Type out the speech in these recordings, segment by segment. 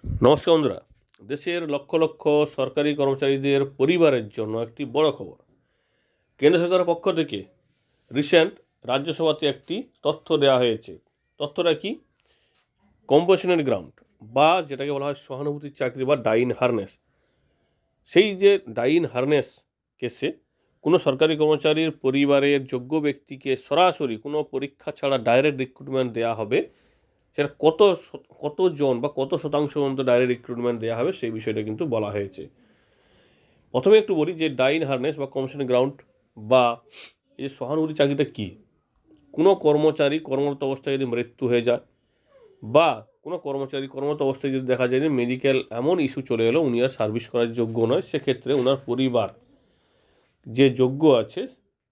নমস্কার বন্ধুরা, দেশের লক্ষ লক্ষ সরকারি কর্মচারীদের পরিবারের জন্য একটি বড় খবর। কেন্দ্র সরকারের পক্ষ থেকে রিসেন্ট রাজ্যসভাতে একটি তথ্য দেওয়া হয়েছে। তথ্যটা কি? কম্পেশনের গ্রাউন্ড বা যেটাকে বলা হয় সহানুভূতির চাকরি বা ডাইন হারনেস। সেই যে ডাইন হারনেস কেসে কোনো সরকারি কর্মচারীর পরিবারের যোগ্য ব্যক্তিকে সরাসরি কোনো পরীক্ষা ছাড়া ডাইরেক্ট রিক্রুটমেন্ট দেওয়া হবে। সেটা কতজন বা কত শতাংশ পর্যন্ত ডাইরেক্ট রিক্রুটমেন্ট দেওয়া হবে সেই বিষয়টা কিন্তু বলা হয়েছে। প্রথমে একটু বলি যে ডাইন হারনেস বা কম্পেশন গ্রাউন্ড বা এই সহানুভূতি চাকরিটা কী। কোনো কর্মচারী কর্মরত অবস্থায় যদি মৃত্যু হয়ে যায় বা কোনো কর্মচারী কর্মরত অবস্থায় যদি দেখা যায় যে মেডিকেল এমন ইস্যু চলে এলো উনি আর সার্ভিস করার যোগ্য নয়, সেক্ষেত্রে ওনার পরিবার যে যোগ্য আছে,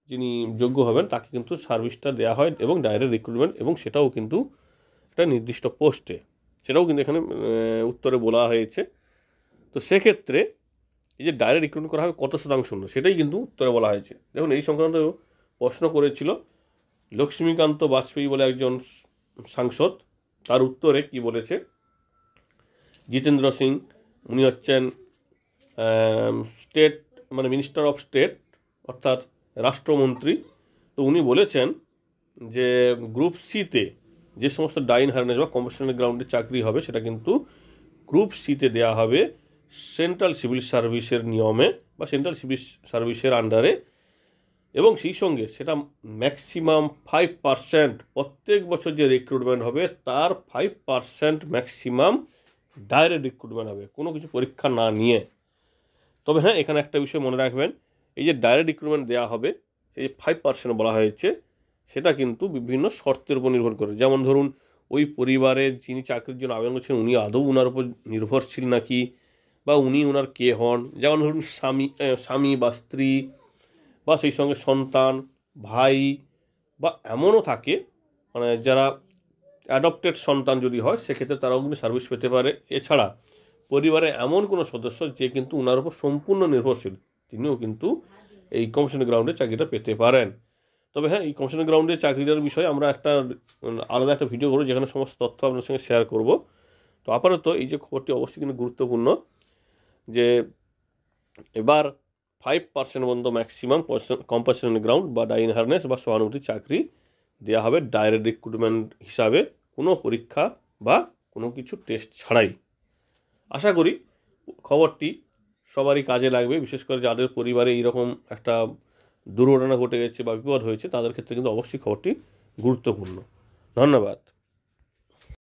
যিনি যোগ্য হবেন তাকে কিন্তু সার্ভিসটা দেওয়া হয় এবং ডাইরেক্ট রিক্রুটমেন্ট, এবং সেটাও কিন্তু একটা নির্দিষ্ট পোস্টে, সেটাও কিন্তু এখানে উত্তরে বলা হয়েছে। তো সেক্ষেত্রে এই যে ডাইরেক্ট রিক্রুটমেন্ট করা হবে কত শতাংশ, সেটাই কিন্তু উত্তরে বলা হয়েছে। দেখুন, এই সংক্রান্ত প্রশ্ন করেছিল লক্ষ্মীকান্ত বাজপেয়ী বলে একজন সাংসদ। তার উত্তরে কি বলেছে, জিতেন্দ্র সিং, উনি হচ্ছেন স্টেট মানে মিনিস্টার অফ স্টেট অর্থাৎ রাষ্ট্রমন্ত্রী। তো উনি বলেছেন যে গ্রুপ সিতে যে সমস্ত ডাইন হারনেস বা কম্পেশনের গ্রাউন্ডে চাকরি হবে সেটা কিন্তু গ্রুপ সিতে দেওয়া হবে সেন্ট্রাল সিভিল সার্ভিসের নিয়মে বা সেন্ট্রাল সিভিল সার্ভিসের আন্ডারে, এবং সেই সঙ্গে সেটা ম্যাক্সিমাম 5% প্রত্যেক বছর যে রিক্রুটমেন্ট হবে তার 5% ম্যাক্সিমাম ডাইরেক্ট রিক্রুটমেন্ট হবে, কোনো কিছু পরীক্ষা না নিয়ে। তবে হ্যাঁ, এখানে একটা বিষয় মনে রাখবেন, এই যে ডাইরেক্ট রিক্রুটমেন্ট দেওয়া হবে সেই যে 5% বলা হয়েছে সেটা কিন্তু বিভিন্ন শর্তের উপর নির্ভর করে। যেমন ধরুন, ওই পরিবারের যিনি চাকরির জন্য আবেদন করছেন উনি আদৌ ওনার উপর নির্ভরশীল নাকি, বা উনি ওনার কে হন। যেমন ধরুন স্বামী বা স্ত্রী বা সেই সঙ্গে সন্তান, ভাই, বা এমনও থাকে মানে যারা অ্যাডপ্টেড সন্তান যদি হয় সেক্ষেত্রে তারাও কিন্তু সার্ভিস পেতে পারে। এছাড়া পরিবারে এমন কোনো সদস্য যে কিন্তু ওনার উপর সম্পূর্ণ নির্ভরশীল, তিনিও কিন্তু এই কমিশন গ্রাউন্ডে চাকরিটা পেতে পারেন। তবে হ্যাঁ, এই কমিশন গ্রাউন্ডে চাকরিটার বিষয়ে আমরা আলাদা একটা ভিডিও করবো যেখানে সমস্ত তথ্য আপনার সঙ্গে শেয়ার করব। তো আপাতত এই যে খবরটি অবশ্যই কিন্তু গুরুত্বপূর্ণ যে এবার 5% পর্যন্ত ম্যাক্সিমাম কম্পেশন গ্রাউন্ড বা ডাইন হারনেস বা সহানুভূতি চাকরি দেওয়া হবে ডাইরেক্ট রিক্রুটমেন্ট হিসাবে, কোনো পরীক্ষা বা কোনো কিছু টেস্ট ছাড়াই। আশা করি খবরটি সবারই কাজে লাগবে, বিশেষ করে যাদের পরিবারে এইরকম একটা দুর্ঘটনা ঘটে গেছে বা বিপদ হয়েছে তাদের ক্ষেত্রে কিন্তু অবশ্যই খবরটি গুরুত্বপূর্ণ। ধন্যবাদ।